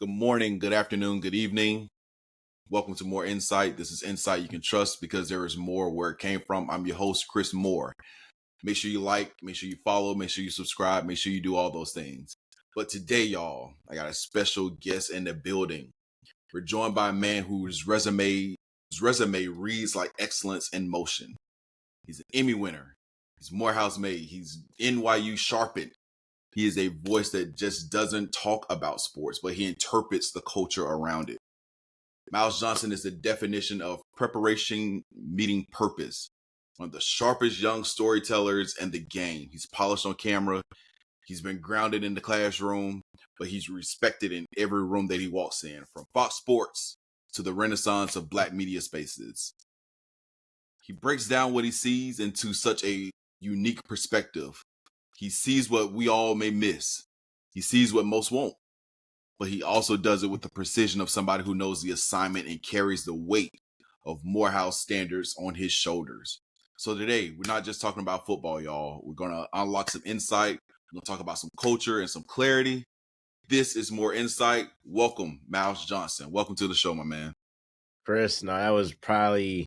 Good morning, good afternoon, good evening. Welcome to More Insight. This is Insight you can trust because there is more where it came from. I'm your host, Chris Moore. Make sure you like, make sure you follow, make sure you subscribe, make sure you do all those things. But today, y'all, I got a special guest in the building. We're joined by a man whose resume reads like excellence in motion. He's an Emmy winner. He's Morehouse made. He's NYU sharpened. He is a voice that just doesn't talk about sports, but he interprets the culture around it. Miles Johnson is the definition of preparation meeting purpose. One of the sharpest young storytellers in the game. He's polished on camera. He's been grounded in the classroom, but he's respected in every room that he walks in, from Fox Sports to the renaissance of Black media spaces. He breaks down what he sees into such a unique perspective. He sees what we all may miss. He sees what most won't. But he also does it with the precision of somebody who knows the assignment and carries the weight of Morehouse standards on his shoulders. So today, we're not just talking about football, y'all. We're going to unlock some insight. We're going to talk about some culture and some clarity. This is More Insight. Welcome, Miles Johnson. Welcome to the show, my man. Chris, no, that was probably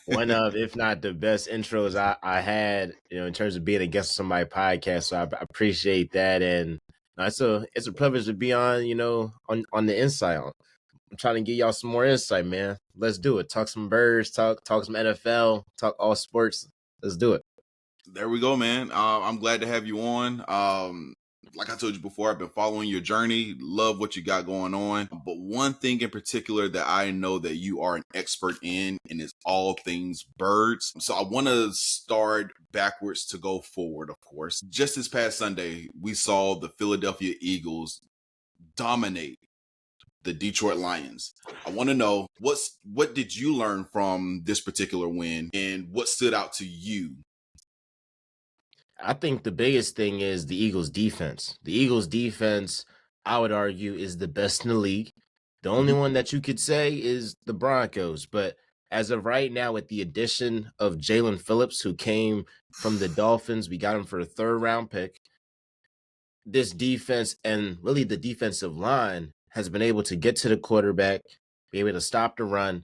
one of, if not the best intros I had, in terms of being a guest on somebody's podcast. So I appreciate that. And it's a privilege to be on, on the Insight. I'm trying to give y'all some more insight, man. Let's do it. Talk some birds, talk some NFL, talk all sports. Let's do it. There we go, man. I'm glad to have you on. Like I told you before, I've been following your journey. Love what you got going on. But one thing in particular that I know that you are an expert in, and it's all things birds. So I want to start backwards to go forward, of course. Just this past Sunday, we saw the Philadelphia Eagles dominate the Detroit Lions. I want to know, what did you learn from this particular win, and what stood out to you? I think the biggest thing is the Eagles' defense. The Eagles' defense, I would argue, is the best in the league. The only one that you could say is the Broncos. But as of right now, with the addition of Jalen Phillips, who came from the Dolphins, we got him for a third-round pick. This defense and really the defensive line has been able to get to the quarterback, be able to stop the run.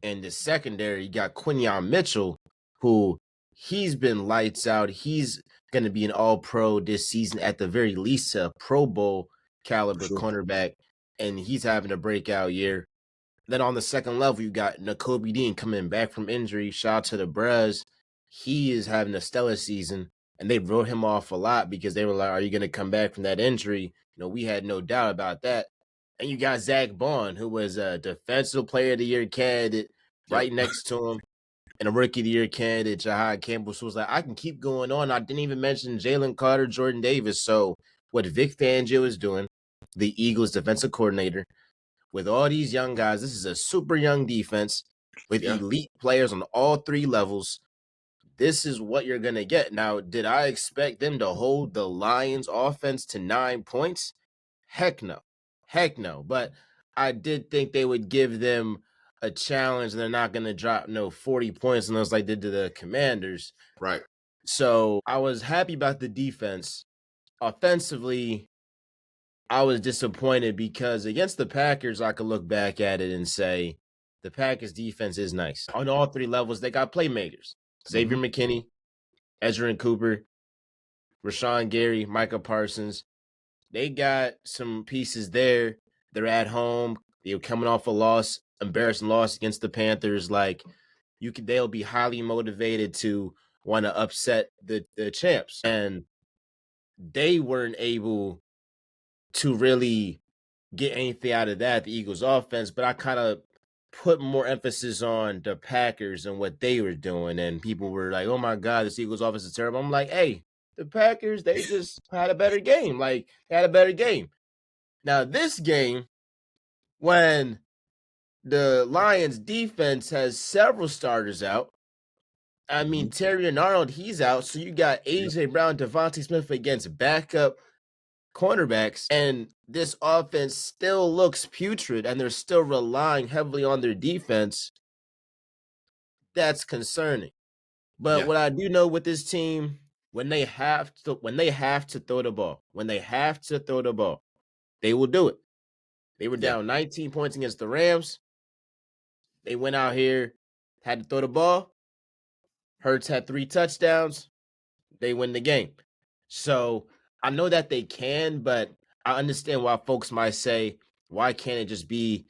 And the secondary, you got Quinyon Mitchell, who he's been lights out. He's going to be an all-pro this season, at the very least, a Pro Bowl caliber cornerback, and he's having a breakout year. Then on the second level, you got Nakobe Dean coming back from injury. Shout out to the Bros. He is having a stellar season, and they wrote him off a lot because they were like, are you going to come back from that injury? We had no doubt about that. And you got Zach Bond, who was a defensive player of the year candidate right next to him, and a rookie of the year candidate, Jahad Campbell. So it was like, I can keep going on. I didn't even mention Jalen Carter, Jordan Davis. So what Vic Fangio is doing, the Eagles defensive coordinator, with all these young guys, this is a super young defense with elite players on all three levels. This is what you're going to get. Now, did I expect them to hold the Lions offense to 9 points? Heck no. But I did think they would give them a challenge, and they're not going to drop 40 points unless like they did to the Commanders. Right. So I was happy about the defense. Offensively, I was disappointed because against the Packers, I could look back at it and say the Packers defense is nice. On all three levels, they got playmakers. Xavier McKinney, Ezra Cooper, Rashawn Gary, Micah Parsons. They got some pieces there. They're at home. They're coming off a embarrassing loss against the Panthers. Like, they'll be highly motivated to want to upset the champs. And they weren't able to really get anything out of that, the Eagles offense. But I kind of put more emphasis on the Packers and what they were doing. And people were like, oh my God, this Eagles offense is terrible. I'm like, hey, the Packers, they just had a better game. Now, this game, when the Lions defense has several starters out, I mean, Terry and Arnold, he's out. So you got A.J. Brown, Devontae Smith against backup cornerbacks, and this offense still looks putrid, and they're still relying heavily on their defense. That's concerning. But what I do know with this team, when they have to throw the ball, they will do it. They were Yeah. down 19 points against the Rams. They went out here, had to throw the ball. Hurts had 3 touchdowns. They win the game. So I know that they can, but I understand why folks might say, why can't it just be,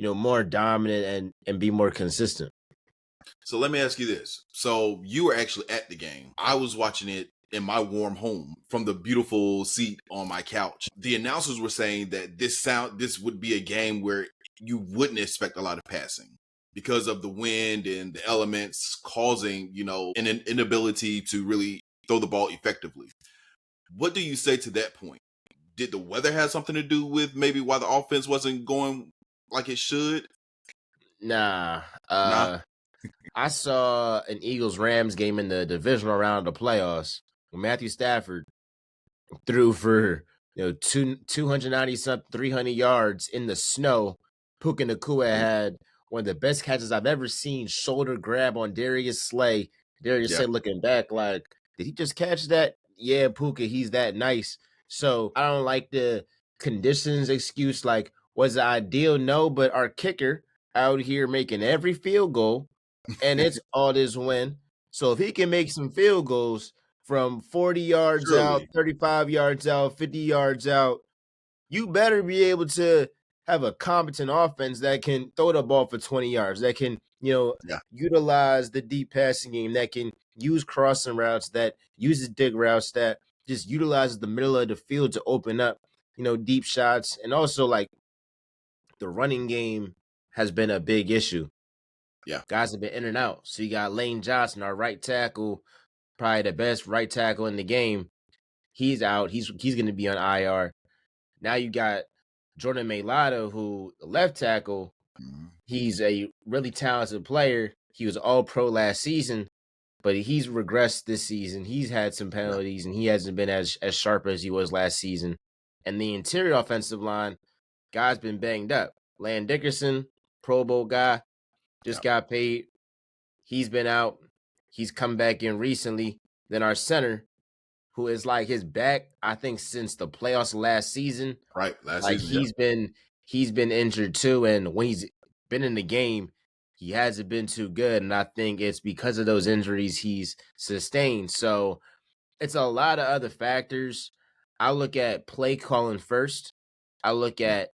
more dominant and be more consistent? So let me ask you this. So you were actually at the game. I was watching it in my warm home from the beautiful seat on my couch. The announcers were saying that this would be a game where you wouldn't expect a lot of passing because of the wind and the elements causing, an inability to really throw the ball effectively. What do you say to that point? Did the weather have something to do with maybe why the offense wasn't going like it should? Nah. Nah. I saw an Eagles Rams game in the divisional round of the playoffs when Matthew Stafford threw for 290 something 300 yards in the snow. Puka Nakua had one of the best catches I've ever seen. Shoulder grab on Darius Slay. Darius Yeah. Slay looking back like, did he just catch that? Yeah, Puka, he's that nice. So I don't like the conditions excuse. Like, was it ideal? No, but our kicker out here making every field goal, and it's all this win. So if he can make some field goals from 40 yards out, Surely. 35 yards out, 50 yards out, you better be able to have a competent offense that can throw the ball for 20 yards, that can, Yeah. utilize the deep passing game, that can use crossing routes, that uses dig routes, that just utilizes the middle of the field to open up, deep shots. And also, like, the running game has been a big issue. Yeah. Guys have been in and out. So you got Lane Johnson, our right tackle, probably the best right tackle in the game. He's out. He's going to be on IR. Now you got Jordan Mailata, who left tackle. Mhm. He's a really talented player. He was all pro last season, but he's regressed this season. He's had some Yeah. penalties, and he hasn't been as sharp as he was last season. And the interior offensive line, guy's been banged up. Land Dickerson, Pro Bowl guy, Yeah. just got paid. He's been out. He's come back in recently. Then our center, who is like his back, I think since the playoffs last season. Right. Last Like season. Yeah. he's been injured too, and when he's been in the game, he hasn't been too good. And I think it's because of those injuries he's sustained. So it's a lot of other factors. I look at play calling first. I look Yeah. at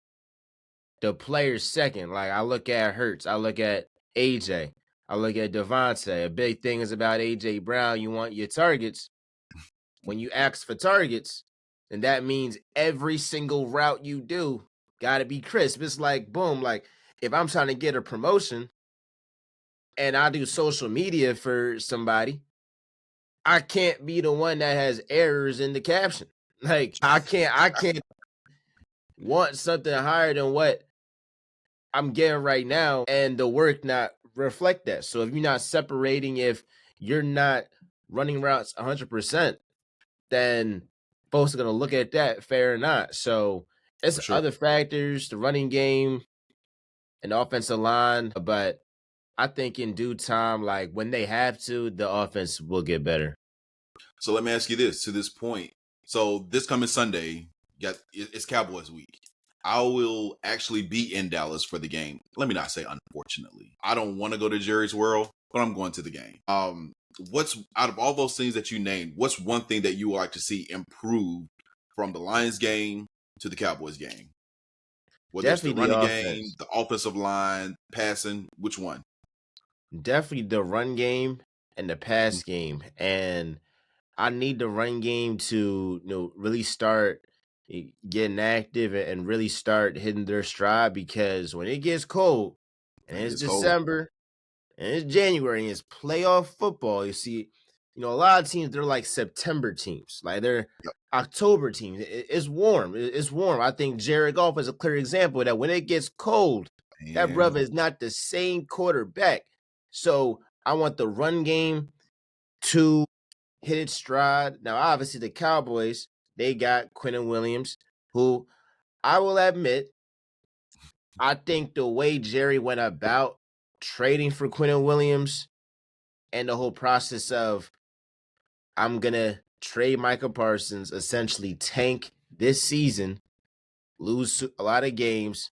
the players second. Like I look at Hurts. I look at AJ. I look at Devontae. A big thing is about AJ Brown. You want your targets. When you ask for targets, then that means every single route you do gotta be crisp. It's like boom, like if I'm trying to get a promotion and I do social media for somebody, I can't be the one that has errors in the caption. Like I can't want something higher than what I'm getting right now and the work not reflect that. So if you're not separating, if you're not running routes 100%, then folks are going to look at that fair or not. So it's For sure. other factors, the running game and the offensive line. But I think in due time, like when they have to, the offense will get better. So let me ask you this to this point. So this coming Sunday, it's Cowboys week. I will actually be in Dallas for the game. Let me not say unfortunately. I don't want to go to Jerry's World, but I'm going to the game. What's out of all those things that you named, what's one thing that you would like to see improve from the Lions game to the Cowboys game? Whether it's the Definitely running the game, offense. the offensive line, passing, which one? Definitely the run game and the Mhm. pass game. And I need the run game to really start getting active and really start hitting their stride because when it gets cold and It it's gets cold. December and it's January and it's playoff football, you see, a lot of teams they're like September teams, like they're Yep. October teams. It's warm. It's warm. I think Jared Goff is a clear example that when it gets cold, that And brother is not the same quarterback. So I want the run game to hit its stride. Now, obviously, the Cowboys, they got Quentin Williams, who I will admit, I think the way Jerry went about trading for Quentin Williams and the whole process of I'm going to trade Michael Parsons, essentially tank this season lose a lot of games.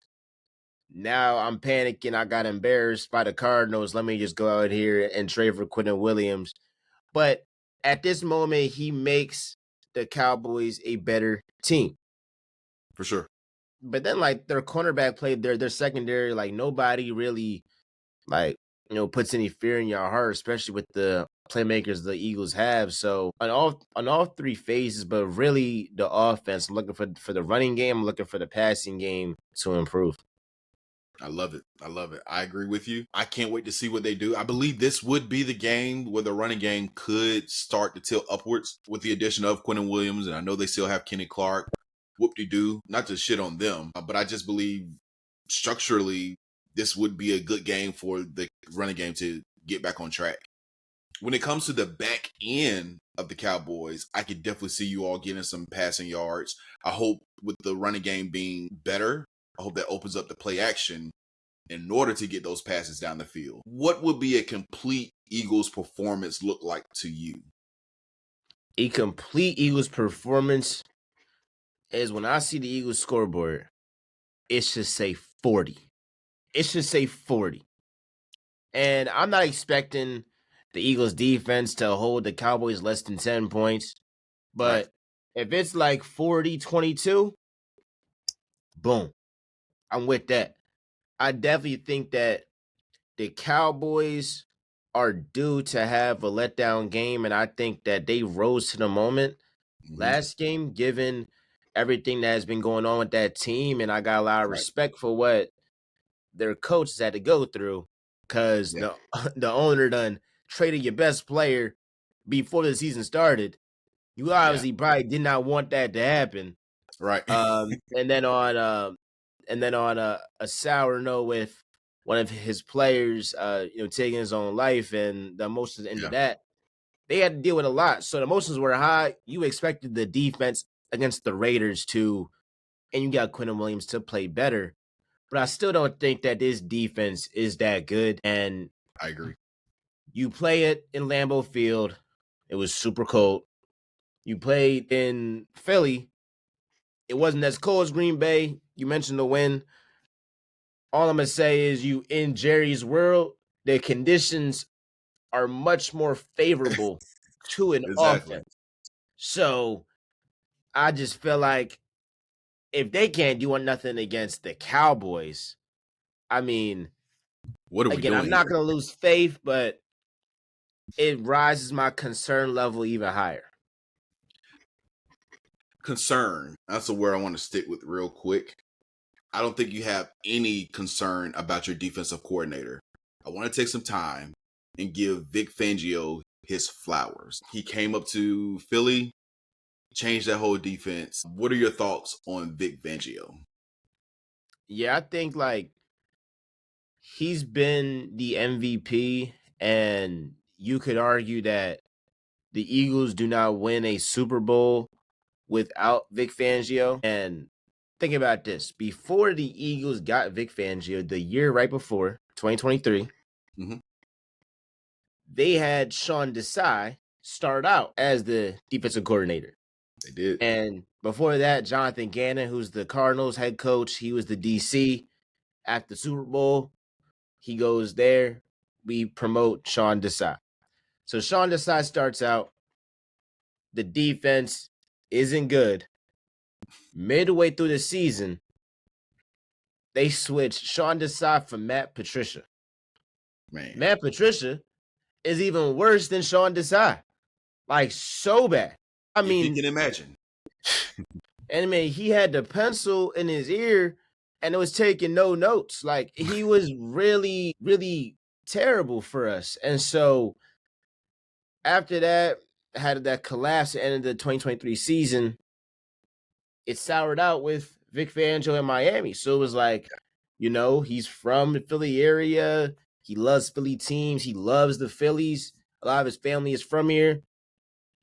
Now I'm panicking. I got embarrassed by the Cardinals. Let me just go out here and trade for Quentin Williams. But at this moment, he makes the Cowboys a better team. For sure. But then, like, their cornerback played their secondary, like, nobody really, like, puts any fear in your heart, especially with the playmakers the Eagles have. So on all three phases, but really the offense, I'm looking for the running game, I'm looking for the passing game to improve. I love it. I love it. I agree with you. I can't wait to see what they do. I believe this would be the game where the running game could start to tilt upwards with the addition of Quentin Williams. And I know they still have Kenny Clark. Whoop-de-doo. Not to shit on them, but I just believe structurally this would be a good game for the running game to get back on track. When it comes to the back end of the Cowboys, I could definitely see you all getting some passing yards. I hope with the running game being better, I hope that opens up the play action in order to get those passes down the field. What would be a complete Eagles performance look like to you? A complete Eagles performance is when I see the Eagles scoreboard, it should say 40. It should say 40. And I'm not expecting the Eagles defense to hold the Cowboys less than 10 points. Right. But if it's like 40-22, boom, I'm with that. I definitely think that the Cowboys are due to have a letdown game, and I think that they rose to the moment Mm-hmm. last game, given everything that has been going on with that team. And I got a lot of Right. respect for what their coaches had to go through because Yeah. the owner done traded your best player before the season started. You Yeah. obviously probably did not want that to happen. Right. And then on a sour note with one of his players, taking his own life and the emotions into Yeah. that, they had to deal with a lot. So the emotions were high. You expected the defense against the Raiders to, and you got Quentin Williams to play better. But I still don't think that this defense is that good. And I agree. you play it in Lambeau Field. It was super cold. You played in Philly. It wasn't as cold as Green Bay. You mentioned the win. All I'm gonna say is you in Jerry's world, the conditions are much more favorable to an Exactly. offense. So I just feel like if they can't do nothing against the Cowboys, I mean, What are we again, I'm doing not here? gonna lose faith, but it rises my concern level even higher. Concern. That's a word I want to stick with real quick. I don't think you have any concern about your defensive coordinator. I want to take some time and give Vic Fangio his flowers. He came up to Philly, changed that whole defense. What are your thoughts on Vic Fangio? Yeah, I think like he's been the MVP, and you could argue that the Eagles do not win a Super Bowl without Vic Fangio. And think about this: before the Eagles got Vic Fangio, the year right before 2023, Mm-hmm. they had Sean Desai start out as the defensive coordinator. They did. And before that, Jonathan Gannon, who's the Cardinals head coach, he was the DC. After the Super Bowl, he goes there. We promote Sean Desai. So Sean Desai starts out. The defense isn't good. Midway through the season, they switched Sean Desai for Matt Patricia. Man, Matt Patricia is even worse than Sean Desai. Like, so bad. I if you mean, can imagine. he had the pencil in his ear and it was taking no notes. Like, he was really, really terrible for us. And so after that, had that collapse at the end of the 2023 season, it soured out with Vic Fangio in Miami. So it was like, he's from the Philly area. He loves Philly teams. He loves the Phillies. A lot of his family is from here.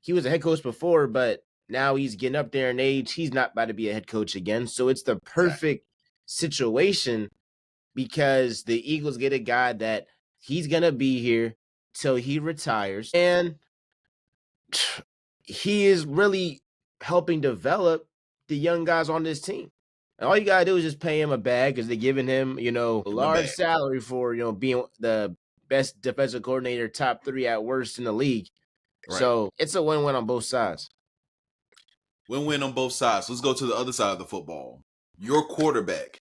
He was a head coach before, but now he's getting up there in age. He's not about to be a head coach again. So it's the Exactly. perfect situation because the Eagles get a guy that he's going to be here till he retires. And he is really helping develop the young guys on this team. And all you gotta do is just pay him a bag because they're giving him, a My large bad. salary for, being the best defensive coordinator, top 3 at worst in the league. Right. So it's a win-win on both sides. Win-win on both sides. Let's go to the other side of the football. Your quarterback,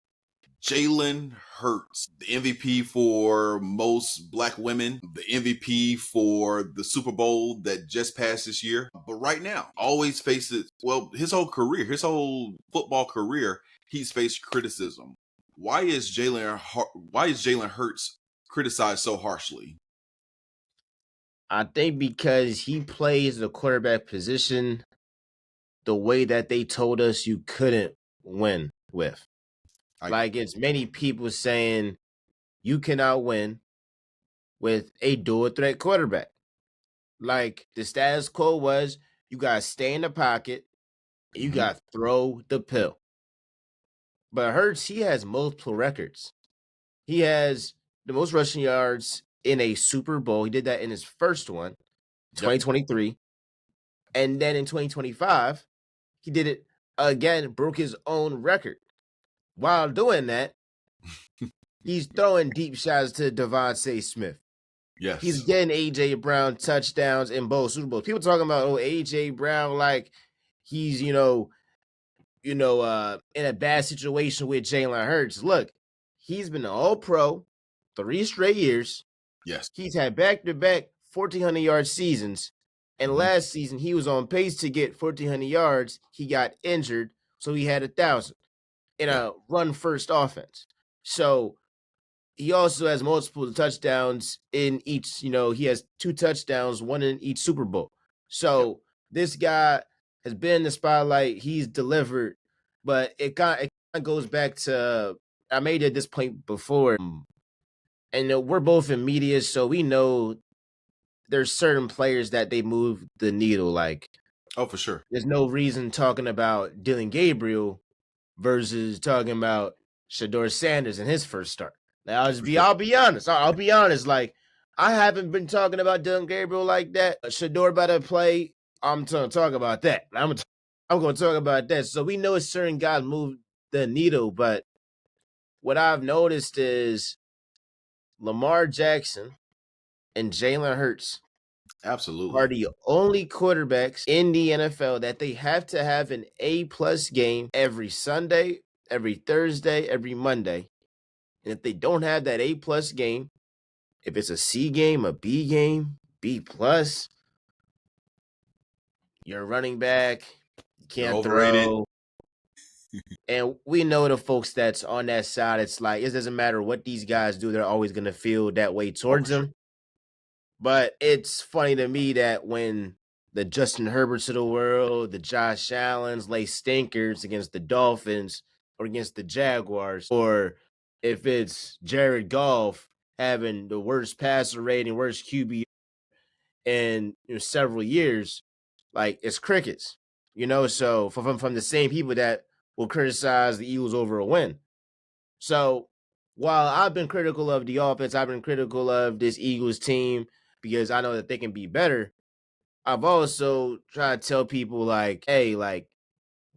Jalen Hurts, the MVP for most black women, the MVP for the Super Bowl that just passed this year. But right now, always faces, his whole career, his whole football career, he's faced criticism. Why is Jalen Hurts criticized so harshly? I think because he plays the quarterback position the way that they told us you couldn't win with. Like, it's many people saying you cannot win with a dual threat quarterback. Like, the status quo was you got to stay in the pocket and you got to throw the pill. But Hurts, he has multiple records. He has the most rushing yards in a Super Bowl. He did that in his first one, 2023. And then in 2025, he did it again, broke his own record. While doing that, he's throwing deep shots to Devontae Smith. Yes. He's getting A.J. Brown touchdowns in both Super Bowls. People talking about, A.J. Brown, like he's, in a bad situation with Jalen Hurts. Look, he's been an All-Pro 3 straight years. Yes. He's had back-to-back 1,400-yard seasons. And last season, he was on pace to get 1,400 yards. He got injured, so he had 1,000 in a run-first offense. So he also has multiple touchdowns in each, he has 2 touchdowns, 1 in each Super Bowl. So this guy has been in the spotlight. He's delivered, but it kind of goes back to, I made it this point before, and we're both in media, so we know there's certain players that they move the needle. Like, for sure. There's no reason talking about Dylan Gabriel versus talking about Shador Sanders in his first start. Now, I'll be honest. I'll be honest. Like, I haven't been talking about Dylan Gabriel like that. Shador about to play. I'm going to talk about that. I'm going to talk about that. So we know certain guys move the needle, but what I've noticed is Lamar Jackson and Jalen Hurts Absolutely are the only quarterbacks in the NFL that they have to have an A+ game every Sunday, every Thursday, every Monday. And if they don't have that A+ game, if it's a C game, a B game, B+, you're running back, you can't throw. And we know the folks that's on that side, it's like, it doesn't matter what these guys do, they're always going to feel that way towards them. But it's funny to me that when the Justin Herberts of the world, the Josh Allens lay stinkers against the Dolphins or against the Jaguars, or if it's Jared Goff having the worst passer rating, worst QB in several years, like, it's crickets, so from the same people that will criticize the Eagles over a win. So while I've been critical of the offense, I've been critical of this Eagles team because I know that they can be better. I've also tried to tell people, like, hey, like,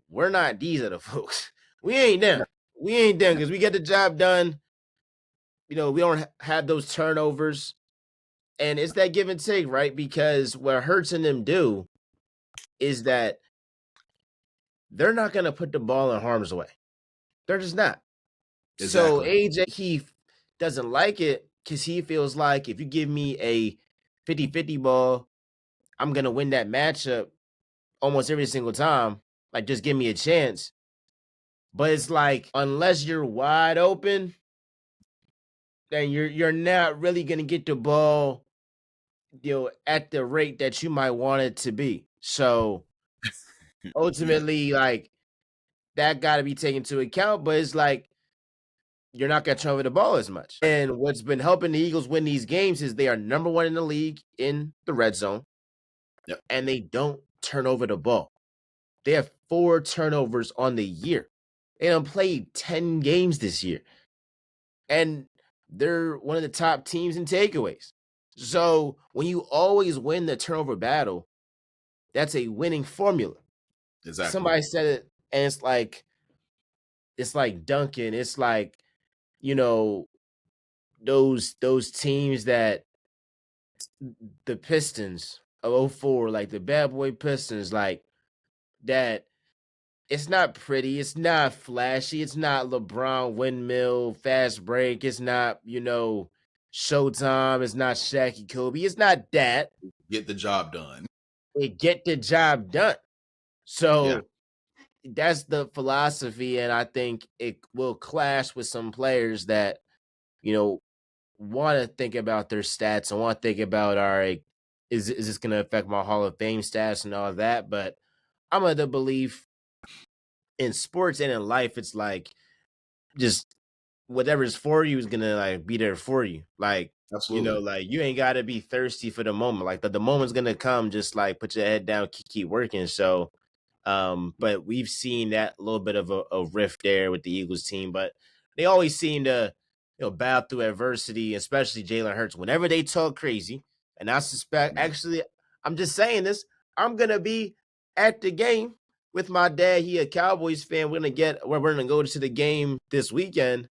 we're not these other folks. We ain't them. We ain't them because we get the job done. We don't have those turnovers. And it's that give and take, right? Because what Hurts and them do is that they're not going to put the ball in harm's way. They're just not. Exactly. So AJ Keefe doesn't like it because he feels like if you give me a 50-50 ball, I'm going to win that matchup almost every single time. Like, just give me a chance. But it's like, unless you're wide open, then you're not really going to get the ball, at the rate that you might want it to be. So ultimately, like, that got to be taken into account. But it's like, you're not going to turn over the ball as much. And what's been helping the Eagles win these games is they are number 1 in the league in the red zone. Yep. And they don't turn over the ball. They have 4 turnovers on the year. They don't play 10 games this year. And they're one of the top teams in takeaways. So when you always win the turnover battle, that's a winning formula. Exactly. Somebody said it, and it's like, it's like Duncan. It's like, you know, those teams that the Pistons of '04, like the bad boy Pistons, like that. It's not pretty. It's not flashy. It's not LeBron windmill fast break. It's not, Showtime. It's not Shaq Kobe. It's not that. Get the job done. It get the job done. Yeah, So that's the philosophy, and I think it will clash with some players that you know want to think about their stats and want to think about, all right, is this going to affect my Hall of Fame stats and all that? But I'm of the belief in sports and in life, it's like just whatever's for you is gonna like be there for you. Like, absolutely. like you ain't gotta be thirsty for the moment. Like the moment's gonna come, just like put your head down, keep working. So but we've seen that little bit of a rift there with the Eagles team, but they always seem to, battle through adversity, especially Jalen Hurts. Whenever they talk crazy, and I suspect, Yeah. actually, I'm just saying this, I'm gonna be at the game with my dad. He a Cowboys fan. We're gonna go to the game this weekend,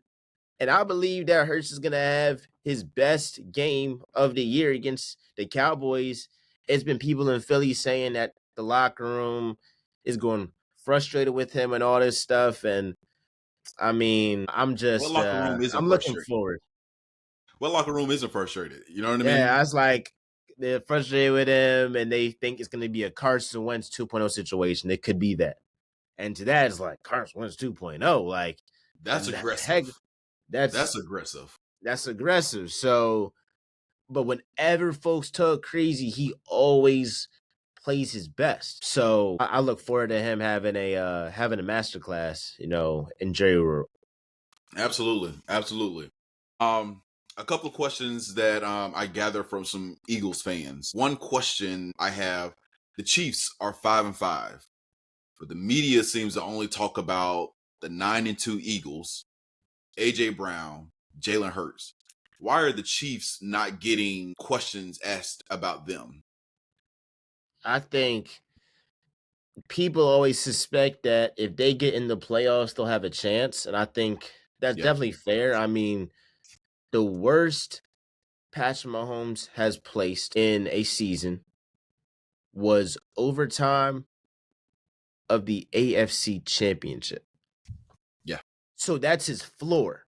and I believe that Hurts is gonna have his best game of the year against the Cowboys. It's been people in Philly saying that the locker room is going frustrated with him and all this stuff. And I mean, What locker room isn't I'm looking frustrated? forward. What locker room isn't frustrated? You know what I Yeah, mean? I was like, they're frustrated with him and they think it's gonna be a Carson Wentz 2.0 situation. It could be that. And to that, it's like Carson Wentz 2.0. Like, That's heck, aggressive. that's That's aggressive. that's aggressive. So but whenever folks talk crazy, he always plays his best. So I look forward to him having a masterclass, in Jerry World. Absolutely. Absolutely. A couple of questions that I gather from some Eagles fans. One question I have: the Chiefs are 5-5, but the media seems to only talk about the 9-2 Eagles, AJ Brown, Jalen Hurts. Why are the Chiefs not getting questions asked about them? I think people always suspect that if they get in the playoffs, they'll have a chance. And I think that's Yeah, definitely fair. I mean, the worst Patrick Mahomes has placed in a season was overtime of the AFC Championship. yeah, So that's his floor.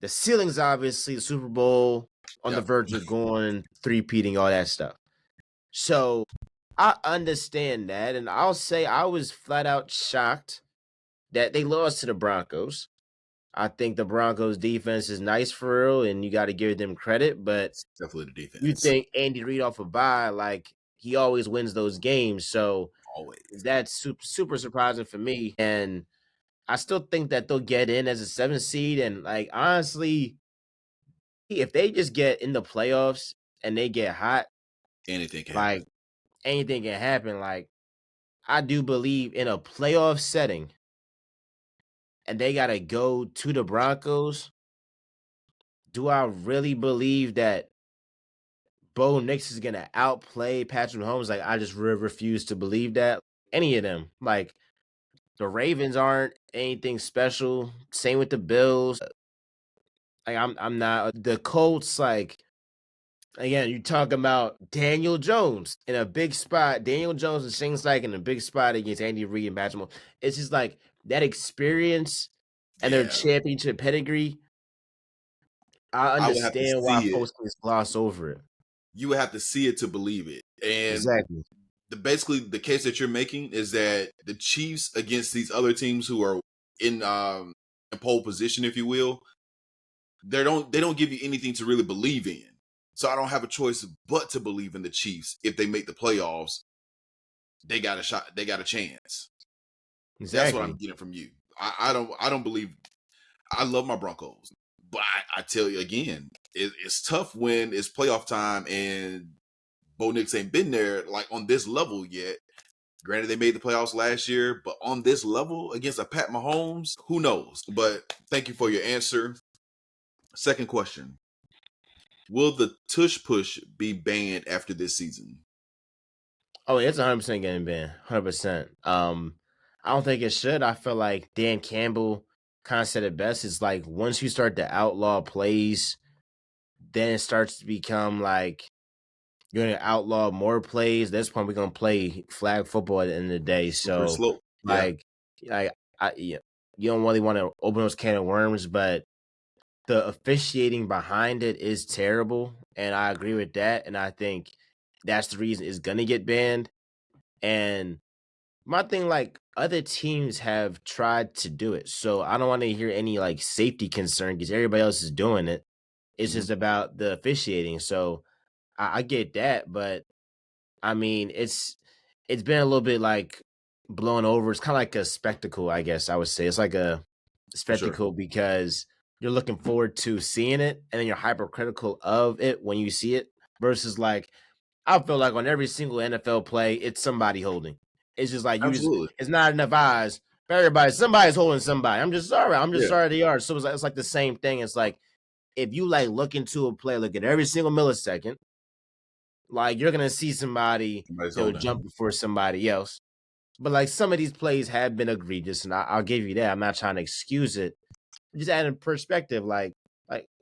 The ceiling's obviously the Super Bowl, on the yeah. verge of going, three-peating, all that stuff. So I understand that, and I'll say I was flat out shocked that they lost to the Broncos. I think the Broncos defense is nice for real, and you got to give them credit. But It's definitely the you defense. think Andy Reid off a bye, like he always wins those games, so Always. that's super surprising for me. And I still think that they'll get in as a 7th seed, and like honestly, if they just get in the playoffs and they get hot, Anything can happen. like anything can happen. Like I do believe in a playoff setting and they gotta go to the Broncos. Do I really believe that Bo Nix is gonna outplay Patrick Mahomes? Like I just refuse to believe that. Any of them. Like the Ravens aren't anything special. Same with the Bills. Like I'm not the Colts, like again, you talk about Daniel Jones in a big spot. Daniel Jones and Shane Steichen in a big spot against Andy Reid and Patrick Mahomes. It's just like that experience and their Yeah, championship pedigree. I I would have to understand why see it. folks can just gloss over it. You would have to see it to believe it. And Exactly. basically the case that you're making is that the Chiefs against these other teams who are in pole position, if you will, they don't give you anything to really believe in. So I don't have a choice but to believe in the Chiefs. If they make the playoffs, they got a shot. They got a chance. That's what I'm Exactly. getting from you. I don't believe. I love my Broncos, but I tell you again, it's tough when it's playoff time and Bo Nix ain't been there like on this level yet. Granted, they made the playoffs last year, but on this level against a Pat Mahomes, who knows? But thank you for your answer. Second question: will the tush push be banned after this season? Oh, it's 100% getting banned. 100%. I don't think it should. I feel like Dan Campbell kind of said it best. It's like once you start to outlaw plays, then it starts to become like you're gonna outlaw more plays. That's when we're gonna play flag football at the end of the day. Slippery So, slope. Yeah. like, yeah, you don't really want to open those can of worms, but the officiating behind it is terrible, and I agree with that. And I think that's the reason it's gonna get banned. And my thing, like, other teams have tried to do it, so I don't want to hear any like safety concern because everybody else is doing it. It's Hmm. just about the officiating. So I get that, but I mean, it's been a little bit like blown over. It's kind of like a spectacle, I guess I would say. It's like a For sure. spectacle because you're looking forward to seeing it, and then you're hypercritical of it when you see it. Versus like, I feel like on every single NFL play, it's somebody holding. It's just like Absolutely. it's not enough eyes for everybody. Somebody's holding somebody. I'm just sorry. I'm just Yeah. sorry they are. So it's like the same thing. It's like if you like look into a play, look at every single millisecond, like you're gonna see somebody Somebody's that'll holding. jump before somebody else. But like some of these plays have been egregious, and I'll give you that. I'm not trying to excuse it. Just adding perspective, like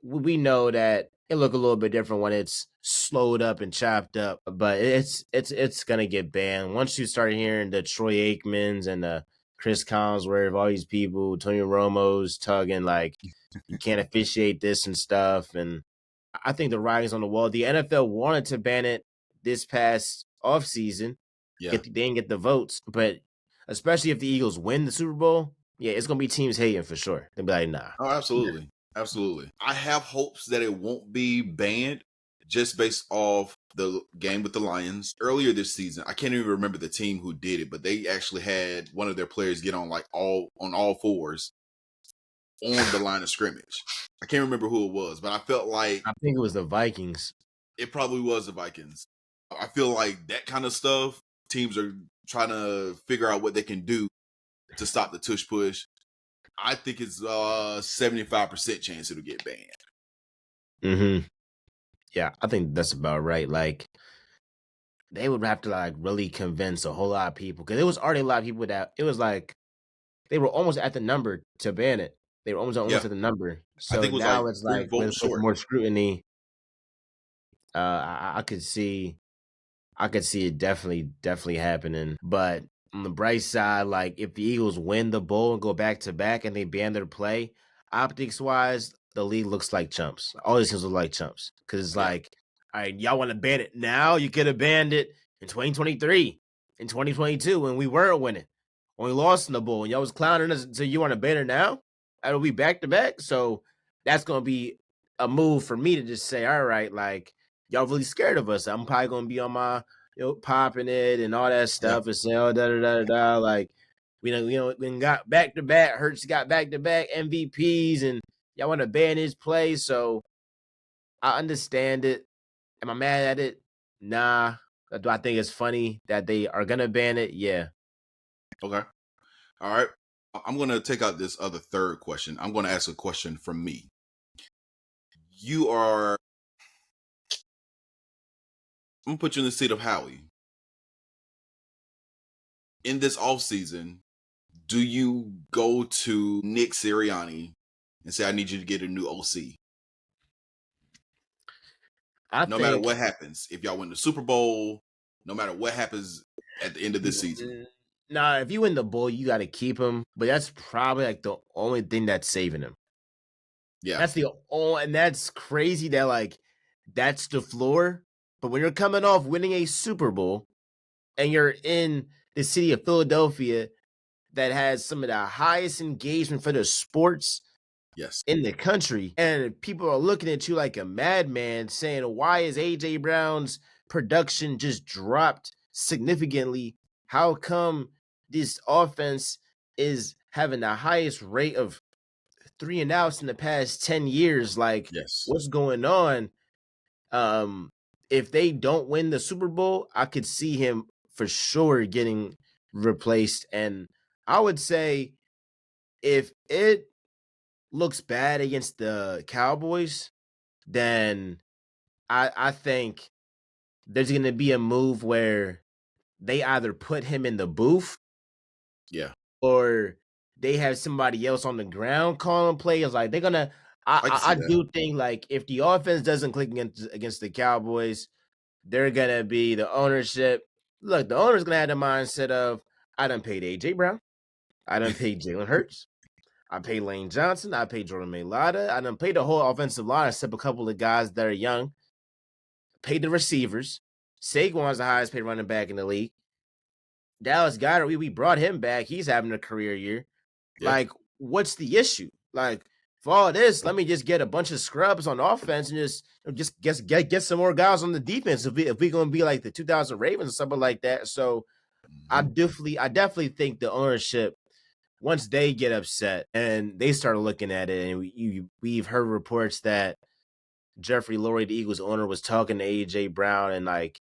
we know that it look a little bit different when it's slowed up and chopped up, but it's gonna get banned once you start hearing the Troy Aikmans and the Chris Collinsworth, all these people, Tony Romo's tugging like you can't officiate this and stuff. And I think the writing's on the wall. The NFL wanted to ban it this past offseason. Yeah. They didn't get the votes, but especially if the Eagles win the Super Bowl, yeah, it's gonna be teams hating for sure. They'll be like, nah. Oh, absolutely. Absolutely. I have hopes that it won't be banned just based off the game with the Lions earlier this season. I can't even remember the team who did it, but they actually had one of their players get on like all fours on the line of scrimmage. I can't remember who it was, but I felt like I think it was the Vikings. it probably was the Vikings. I feel like that kind of stuff, teams are trying to figure out what they can do to stop the tush push. I think it's 75% chance it'll get banned. Mm-hmm. Yeah, I think that's about right. Like they would have to like really convince a whole lot of people because it was already a lot of people that it was like they were almost at the number to ban it. They were Yeah. almost at the number. I So think it was like now it's 3 like votes with short. more scrutiny, I could see it definitely happening. But on the bright side, like if the Eagles win the bowl and go back to back and they ban their play, optics wise, the league looks like chumps. All these teams look like chumps. Cause it's Yeah. like, all right, y'all want to ban it now? You could have banned it in 2023, in 2022 when we weren't winning. When we lost in the bowl and y'all was clowning us. So you want to ban it now? That'll be back to back. So that's gonna be a move for me to just say, all right, like y'all really scared of us. I'm probably gonna be on my popping it and all that Yeah. stuff and saying, oh, da da da da. Like, we got back to back. Hurts got back to back MVPs, and y'all want to ban his play. So I understand it. Am I mad at it? Nah. Do I think it's funny that they are gonna ban it? Yeah. Okay. All right. I'm going to take out this other third question. I'm going to ask a question from me. You are, I'm going to put you in the seat of Howie. In this offseason, do you go to Nick Sirianni and say, I need you to get a new OC? I No matter think what happens, if y'all win the Super Bowl, no matter what happens at the end of this season. nah, if you win the bowl, you gotta keep him. But that's probably like the only thing that's saving him. Yeah. That's the only, and that's crazy that like that's the floor. But when you're coming off winning a Super Bowl and you're in the city of Philadelphia that has some of the highest engagement for the sports Yes. in the country, and people are looking at you like a madman saying, why is AJ Brown's production just dropped significantly? How come this offense is having the highest rate of 3 and outs in the past 10 years? Like, Yes. what's going on? Um, if they don't win the Super Bowl, I could see him for sure getting replaced. And I would say if it looks bad against the Cowboys, then I think there's gonna be a move where they either put him in the booth Yeah. or they have somebody else on the ground calling plays. Like they're gonna. I can see I that. do think like if the offense doesn't click against the Cowboys, they're gonna be the ownership. Look, the owner's gonna have the mindset of I done paid AJ Brown, I done paid Jalen Hurts, I paid Lane Johnson, I paid Jordan Mailata, I done paid the whole offensive line except a couple of guys that are young, paid the receivers. Saquon's the highest paid running back in the league. Dallas Goedert, we brought him back. He's having a career year. Yeah, Like, what's the issue? Like, for all this, let me just get a bunch of scrubs on offense and just get some more guys on the defense if we gonna be like the 2000 Ravens or something like that. So hmm, I definitely think the ownership once they get upset and they start looking at it, and we've heard reports that Jeffrey Lurie, the Eagles owner, was talking to AJ Brown and like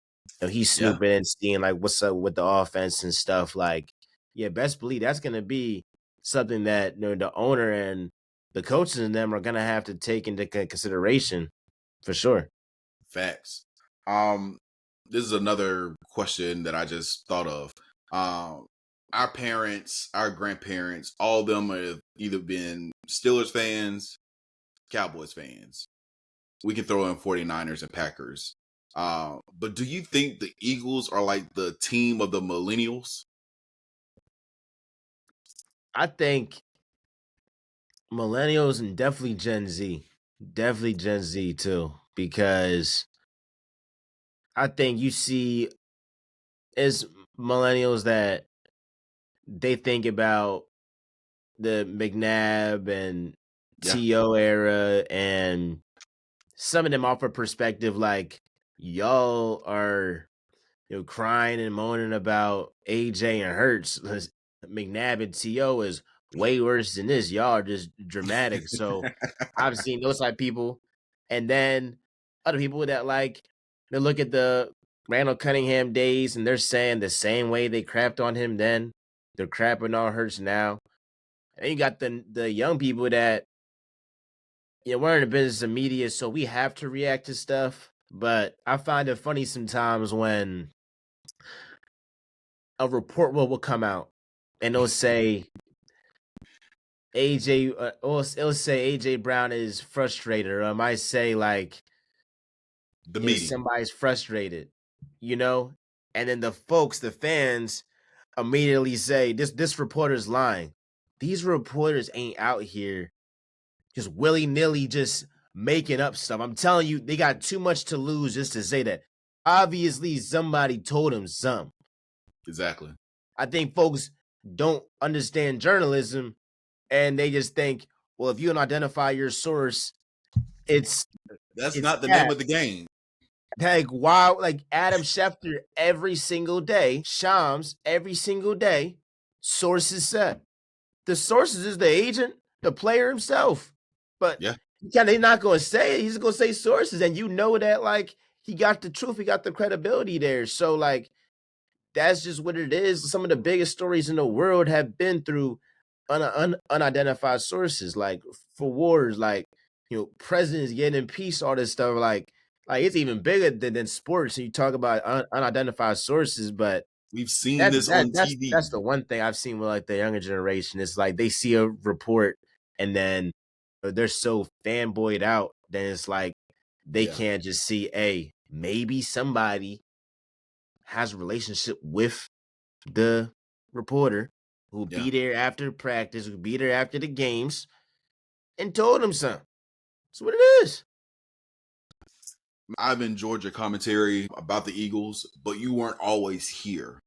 he's yeah, snooping and seeing like what's up with the offense and stuff. Like, yeah, best believe that's gonna be something that the owner and the coaches and them are gonna have to take into consideration for sure. facts. This is another question that I just thought of. Our parents, our grandparents, all of them have either been Steelers fans, Cowboys fans. We can throw in 49ers and Packers. But do you think the Eagles are like the team of the millennials? I think millennials and definitely Gen Z too, because I think you see as millennials that they think about the McNabb and Yeah, TO era, and some of them offer perspective like y'all are crying and moaning about AJ and Hurts. McNabb and TO is way worse than this. Y'all are just dramatic. So I've seen those type of people, and then other people that like they look at the Randall Cunningham days and they're saying the same way they crapped on him then, they're crapping on Hurts now. And you got the young people that we're in the business of media, so we have to react to stuff. But I find it funny sometimes when a report will come out and it'll say AJ, it'll say AJ Brown is frustrated, or it might say like the media. somebody's frustrated, you know, and then the fans immediately say this reporter's lying. These reporters ain't out here just willy nilly just making up stuff. I'm telling you, they got too much to lose just to say that. Obviously, somebody told him something. Exactly. I think folks don't understand journalism and they just think, well, if you don't identify your source, it's That's it's not the name that. of the game. Like wow, like Adam Schefter every single day, Shams every single day, sources set. The sources is the agent, the player himself. But Yeah, they're not gonna say it. He's gonna say sources, and you know that like he got the truth, he got the credibility there. So like that's just what it is. Some of the biggest stories in the world have been through unidentified sources, like for wars, like presidents getting in peace, all this stuff. Like it's even bigger than sports. And you talk about unidentified sources, but we've seen that's this that on that's TV. that's the one thing I've seen with like the younger generation. It's like they see a report and then they're so fanboyed out. Then it's like they Yeah, can't just see, hey, maybe somebody has a relationship with the reporter who'll yeah. be there after practice, who'll be there after the games, and told him something. That's what it is. I've enjoyed your commentary about the Eagles, but you weren't always here.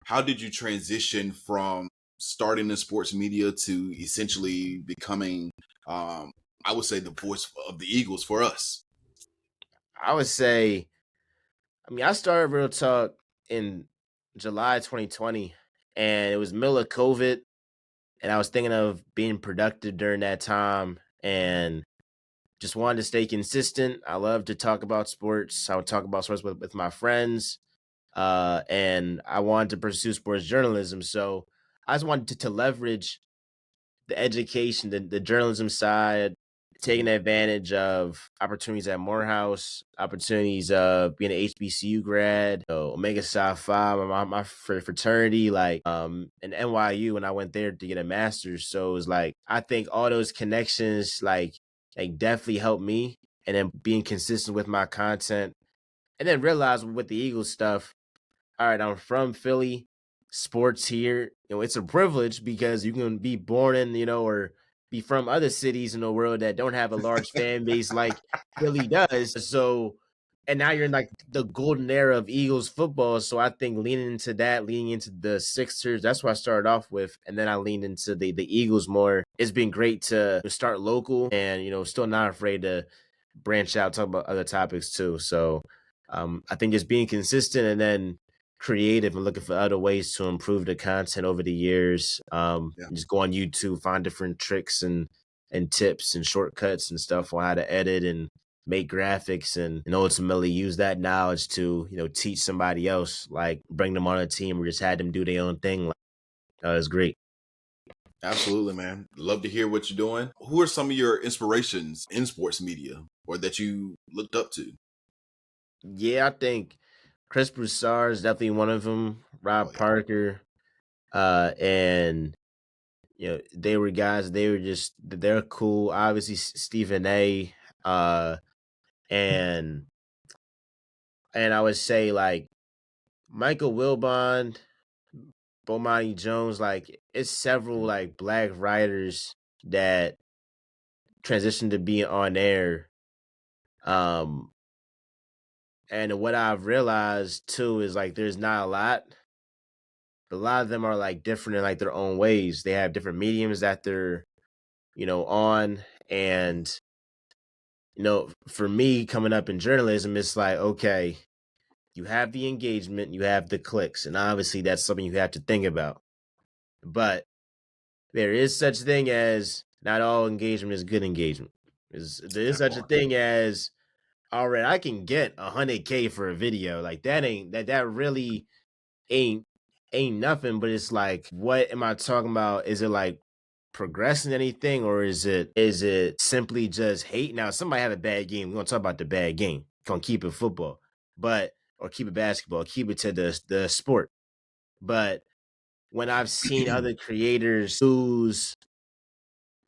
How did you transition from starting in sports media to essentially becoming, I would say, the voice of the Eagles for us? I would say, I mean, I started Real Talk in July 2020, and it was middle of COVID, and I was thinking of being productive during that time, and just wanted to stay consistent. I love to talk about sports. I would talk about sports with my friends, and I wanted to pursue sports journalism. So I just wanted to leverage the education, the journalism side taking advantage of opportunities at Morehouse, opportunities of being an HBCU grad, Omega Psi Phi, my fraternity, like and NYU when I went there to get a master's. So it was like I think all those connections like definitely helped me, and then being consistent with my content, and then realize with the Eagles stuff, all right, I'm from Philly. Sports here, it's a privilege because you can be born in, or be from other cities in the world that don't have a large fan base like Philly does. So, and now you're in like the golden era of Eagles football. So I think leaning into that, leaning into the Sixers, that's what I started off with, and then I leaned into the Eagles more. It's been great to start local, and still not afraid to branch out, talk about other topics too. So, I think just being consistent and then creative and looking for other ways to improve the content over the years. Yeah, Just go on YouTube, find different tricks and tips and shortcuts and stuff on how to edit and make graphics, and ultimately use that knowledge to teach somebody else, like bring them on a team or just had them do their own thing. It's great. absolutely, man. Love to hear what you're doing. Who are some of your inspirations in sports media or that you looked up to? Yeah, I think Chris Broussard is definitely one of them. Oh Rob yeah. Parker, and they were guys. They're cool. Obviously, Stephen A. Uh, and I would say like Michael Wilbon, Bomani Jones. Like it's several Mhm. like black writers that transitioned to being on air. Um, and what I've realized too is like there's not a lot. A lot of them are like different in like their own ways. They have different mediums that they're on, and for me coming up in journalism, it's like, okay, you have the engagement, you have the clicks, and obviously that's something you have to think about. But there is such thing as not all engagement is good engagement. There is That such a part. thing as, all right, I can get 100K for a video. Like that really ain't nothing, but it's like, what am I talking about? Is it like progressing anything, or is it simply just hate? Now somebody have a bad game, we're gonna talk about the bad game, gonna keep it football, but or keep it basketball, keep it to the sport. But when I've seen other creators use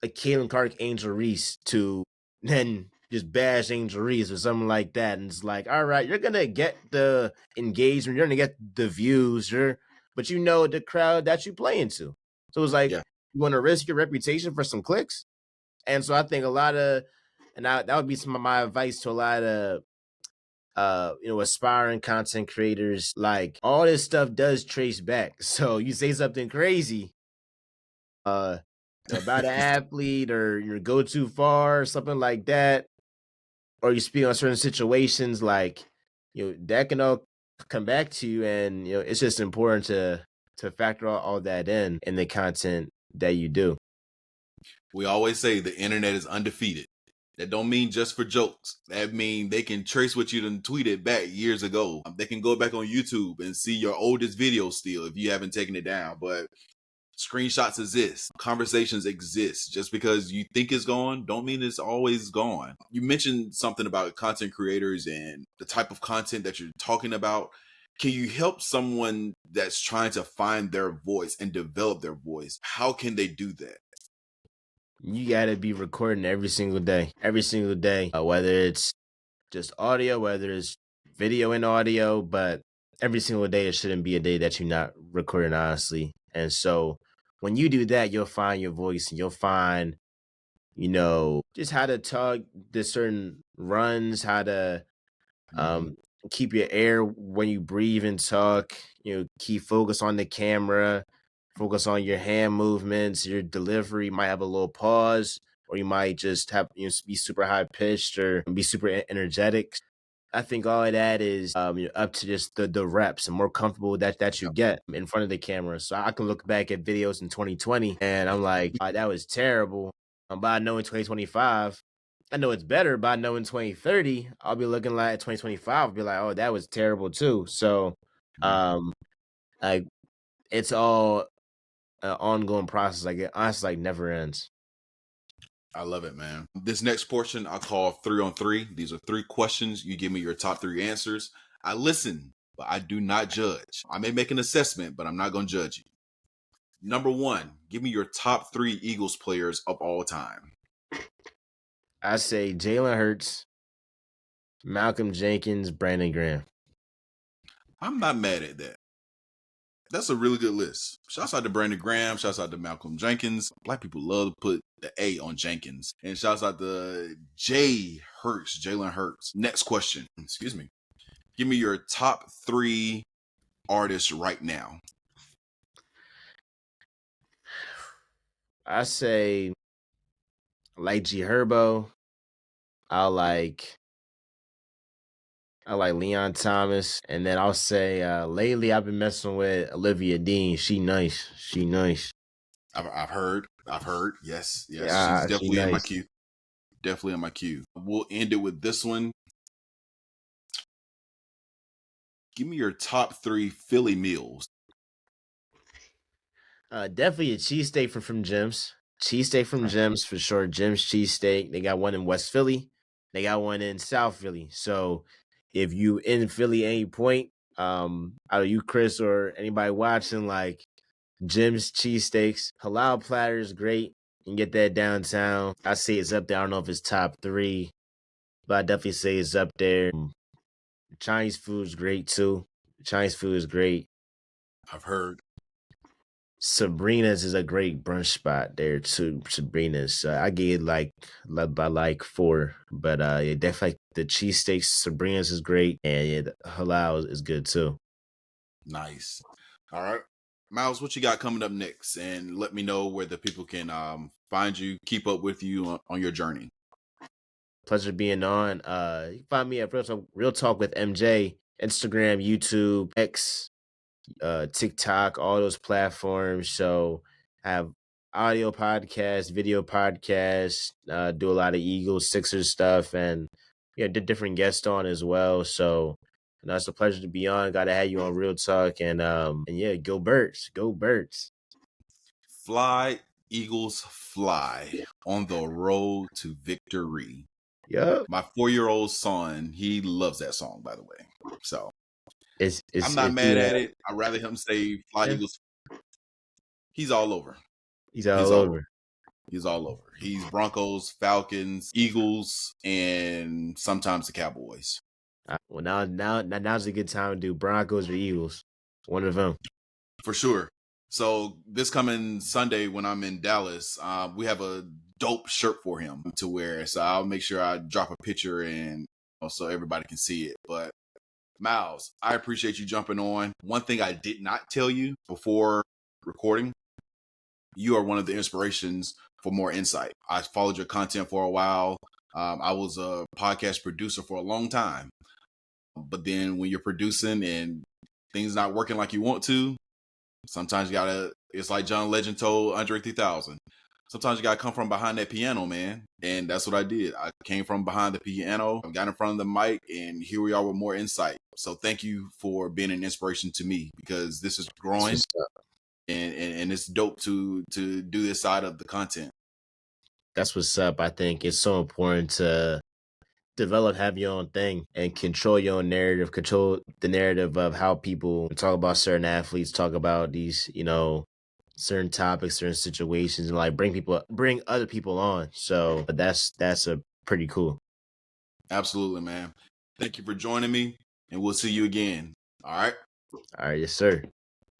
like Kalen Clark, Angel Reese to then just bash Angel Reese or something like that, and it's like, all right, you're gonna get the engagement, you're gonna get the views, but the crowd that you play into. So it's like, Yeah. you want to risk your reputation for some clicks? And so I think a lot of, that would be some of my advice to a lot of aspiring content creators. Like, all this stuff does trace back. So you say something crazy about an athlete, or you go too far or something like that, or you speak on certain situations, like that can all come back to you, and it's just important to factor all that in the content that you do. We always say the internet is undefeated. That don't mean just for jokes. That mean they can trace what you done tweeted back years ago. They can go back on YouTube and see your oldest video still if you haven't taken it down. But screenshots exist, conversations exist. Just because you think it's gone, don't mean it's always gone. You mentioned something about content creators and the type of content that you're talking about. Can you help someone that's trying to find their voice and develop their voice? How can they do that? You got to be recording every single day, whether it's just audio, whether it's video and audio, but every single day, it shouldn't be a day that you're not recording, honestly. And so when you do that, you'll find your voice, and you'll find, just how to talk the certain runs, how to Mm-hmm. um, keep your air when you breathe and talk, keep focus on the camera, focus on your hand movements, your delivery might have a little pause, or you might just have, be super high pitched or be super energetic. I think all of that is up to just the reps and more comfortable that you Yep. get in front of the camera. So I can look back at videos in 2020 and I'm like, that was terrible. But I know in 2025, I know it's better. But I know in 2030, I'll be looking like at 2025, I'll be like, oh, that was terrible too. So, Mm-hmm. um, like it's all an ongoing process. Like it honestly, like never ends. I love it, man. This next portion I call 3-on-3. These are 3 questions. You give me your top 3 answers. I listen, but I do not judge. I may make an assessment, but I'm not going to judge you. Number 1, give me your top 3 Eagles players of all time. I say Jalen Hurts, Malcolm Jenkins, Brandon Graham. I'm not mad at that. That's a really good list. Shouts out to Brandon Graham. Shouts out to Malcolm Jenkins. Black people love to put the A on Jenkins. And shouts out to Jalen Hurts. Next question. Excuse me. Give me your top 3 artists right now. I say I like G Herbo. I like Leon Thomas. And then I'll say lately I've been messing with Olivia Dean. She nice. I've heard. Yes. She's Yeah, she definitely in my nice. queue. Definitely in my queue. We'll end it with this one. Give me your top 3 Philly meals. Definitely a cheesesteak from Jim's. Cheesesteak from Jim's for sure. Jim's cheesesteak. They got one in West Philly. They got one in South Philly. So if you in Philly at any point, either you, Chris, or anybody watching, like Jim's cheesesteaks, halal platter is great. You can get that downtown. I say it's up there. I don't know if it's top 3, but I definitely say it's up there. Chinese food is great too. Chinese food is great. I've heard. Sabrina's is a great brunch spot there too. Sabrina's, I gave by like 4, but yeah, definitely the cheesesteaks. Sabrina's is great, and yeah, the halal is good too. Nice. All right. Miles, what you got coming up next? And let me know where the people can find you, keep up with you on your journey. Pleasure being on. You can find me at Real Talk with MJ, Instagram, YouTube, X, TikTok, all those platforms. So I have audio podcasts, video podcasts, do a lot of Eagles, Sixers stuff, and did different guests on as well. So it's a pleasure to be on. Got to have you on Real Talk, and yeah, go Birds, go Birds. Fly, Eagles, fly on the road to victory. Yep. My 4-year-old son, he loves that song, by the way. So I'm not Is mad at it. I'd rather him say Fly, Eagles. He's all over. He's all over. He's all over. He's Broncos, Falcons, Eagles, and sometimes the Cowboys. Well, now's a good time to do Broncos or Eagles. One of them. For sure. So this coming Sunday when I'm in Dallas, we have a dope shirt for him to wear. So I'll make sure I drop a picture and so everybody can see it. But Miles, I appreciate you jumping on. One thing I did not tell you before recording, you are one of the inspirations for More Insight. I followed your content for a while. I was a podcast producer for a long time. But then when you're producing and things not working like you want to, sometimes you gotta, it's like John Legend told Andre 3000. Sometimes you gotta come from behind that piano, man. And that's what I did. I came from behind the piano, got in front of the mic, and here we are with More Insight. So thank you for being an inspiration to me because this is growing and it's dope to do this side of the content. That's what's up. I think it's so important to have your own thing and control your own narrative, control the narrative of how people talk about certain athletes, talk about these, certain topics, certain situations, and like bring other people on. So that's a pretty cool. Absolutely, man. Thank you for joining me, and we'll see you again. All right. All right, yes, sir.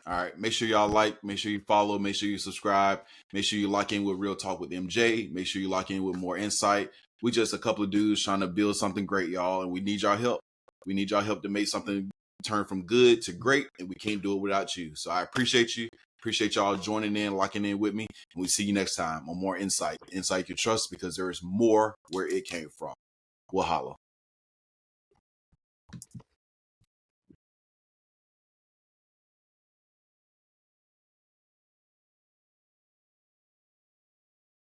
All right. Make sure y'all like, make sure you follow, make sure you subscribe, make sure you lock in with Real Talk with MJ, make sure you lock in with More Insight. We just a couple of dudes trying to build something great, y'all, and we need y'all help. We need y'all help to make something turn from good to great, and we can't do it without you. So I appreciate you. Appreciate y'all joining in, locking in with me, and we see you next time on More Insight. Insight you trust because there is more where it came from. We'll holla.